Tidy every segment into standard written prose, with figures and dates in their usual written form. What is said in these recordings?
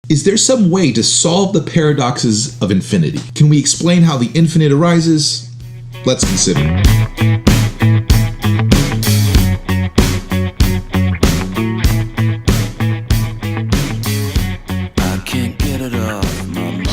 Is there some way to solve the paradoxes of infinity? Can we explain how the infinite arises? Let's consider.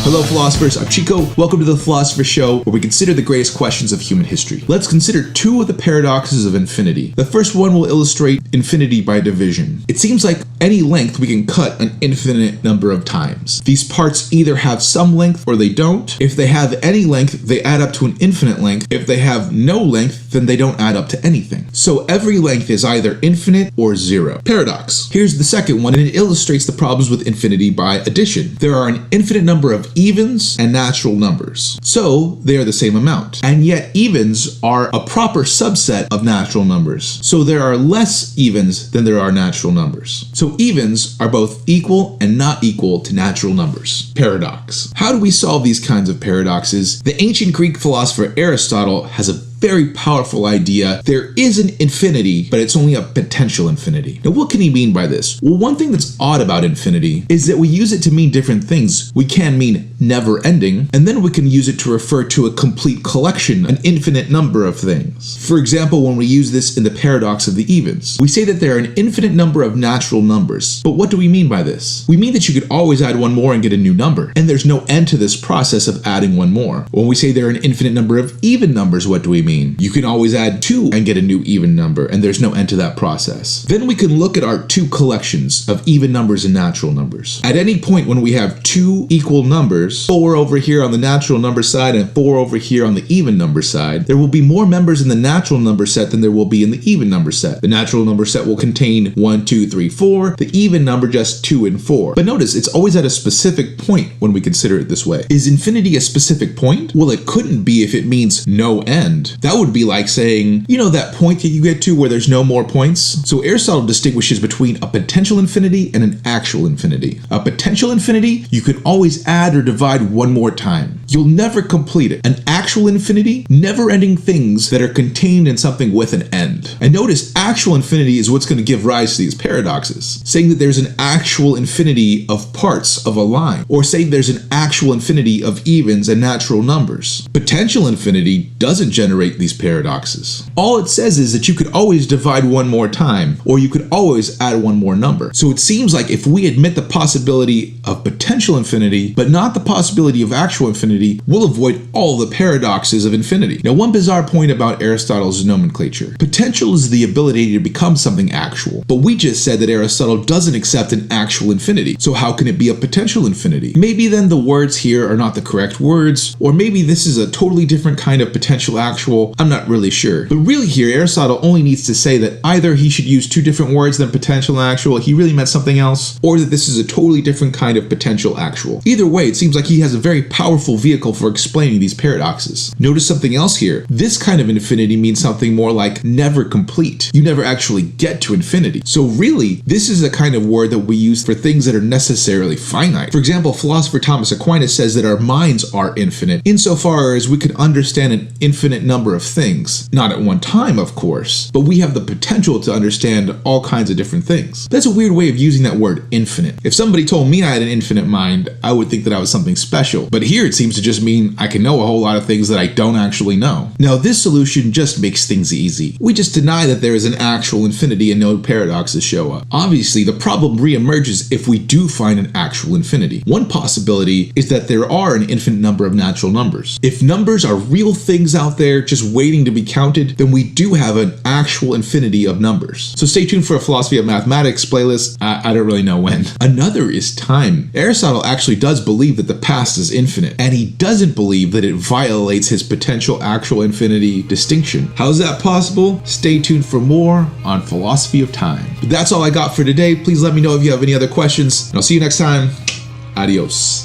Hello philosophers, I'm Chico. Welcome to the Philosopher Show, where we consider the greatest questions of human history. Let's consider two of the paradoxes of infinity. The first one will illustrate infinity by division. It seems like any length we can cut an infinite number of times. These parts either have some length or they don't. If they have any length, they add up to an infinite length. If they have no length, then they don't add up to anything. So every length is either infinite or zero. Paradox. Here's the second one, and it illustrates the problems with infinity by addition. There are an infinite number of evens and natural numbers. So they are the same amount. And yet evens are a proper subset of natural numbers. So there are less evens than there are natural numbers. So evens are both equal and not equal to natural numbers. Paradox. How do we solve these kinds of paradoxes? The ancient Greek philosopher Aristotle has a very powerful idea. There is an infinity, but it's only a potential infinity. Now, what can he mean by this? Well, one thing that's odd about infinity is that we use it to mean different things. We can mean never ending, and then we can use it to refer to a complete collection, an infinite number of things. For example, when we use this in the paradox of the evens, we say that there are an infinite number of natural numbers. But what do we mean by this? We mean that you could always add one more and get a new number, and there's no end to this process of adding one more. When we say there are an infinite number of even numbers, what do we mean? You can always add 2 and get a new even number, and there's no end to that process. Then we can look at our two collections of even numbers and natural numbers. At any point when we have two equal numbers, 4 over here on the natural number side and 4 over here on the even number side, there will be more members in the natural number set than there will be in the even number set. The natural number set will contain 1, 2, 3, 4, the even number just 2 and 4. But notice, it's always at a specific point when we consider it this way. Is infinity a specific point? Well, it couldn't be if it means no end. That would be like saying, you know that point that you get to where there's no more points? So Aristotle distinguishes between a potential infinity and an actual infinity. A potential infinity, you can always add or divide one more time. You'll never complete it. An actual infinity, never-ending things that are contained in something with an end. And notice, actual infinity is what's going to give rise to these paradoxes. Saying that there's an actual infinity of parts of a line, or saying there's an actual infinity of evens and natural numbers. Potential infinity doesn't generate these paradoxes. All it says is that you could always divide one more time, or you could always add one more number. So it seems like if we admit the possibility of potential infinity, but not the possibility of actual infinity, we'll avoid all the paradoxes of infinity. Now, one bizarre point about Aristotle's nomenclature. Potential is the ability to become something actual, but we just said that Aristotle doesn't accept an actual infinity. So how can it be a potential infinity? Maybe then the words here are not the correct words, or maybe this is a totally different kind of potential actual. I'm not really sure. But really here, Aristotle only needs to say that either he should use two different words than potential and actual, he really meant something else, or that this is a totally different kind of potential actual. Either way, it seems like he has a very powerful vehicle for explaining these paradoxes. Notice something else here. This kind of infinity means something more like never complete. You never actually get to infinity. So really, this is a kind of word that we use for things that are necessarily finite. For example, philosopher Thomas Aquinas says that our minds are infinite, insofar as we could understand an infinite number of things. Not at one time, of course, but we have the potential to understand all kinds of different things. That's a weird way of using that word infinite. If somebody told me I had an infinite mind, I would think that I was something special. But here it seems to just mean I can know a whole lot of things that I don't actually know. Now, this solution just makes things easy. We just deny that there is an actual infinity and no paradoxes show up. Obviously, the problem reemerges if we do find an actual infinity. One possibility is that there are an infinite number of natural numbers. If numbers are real things out there just waiting to be counted, then we do have an actual infinity of numbers. So stay tuned for a Philosophy of Mathematics playlist. I don't really know when. Another is time. Aristotle actually does believe that the past is infinite, and he doesn't believe that it violates his potential actual infinity distinction. How is that possible? Stay tuned for more on Philosophy of Time. But that's all I got for today. Please let me know if you have any other questions, and I'll see you next time. Adios.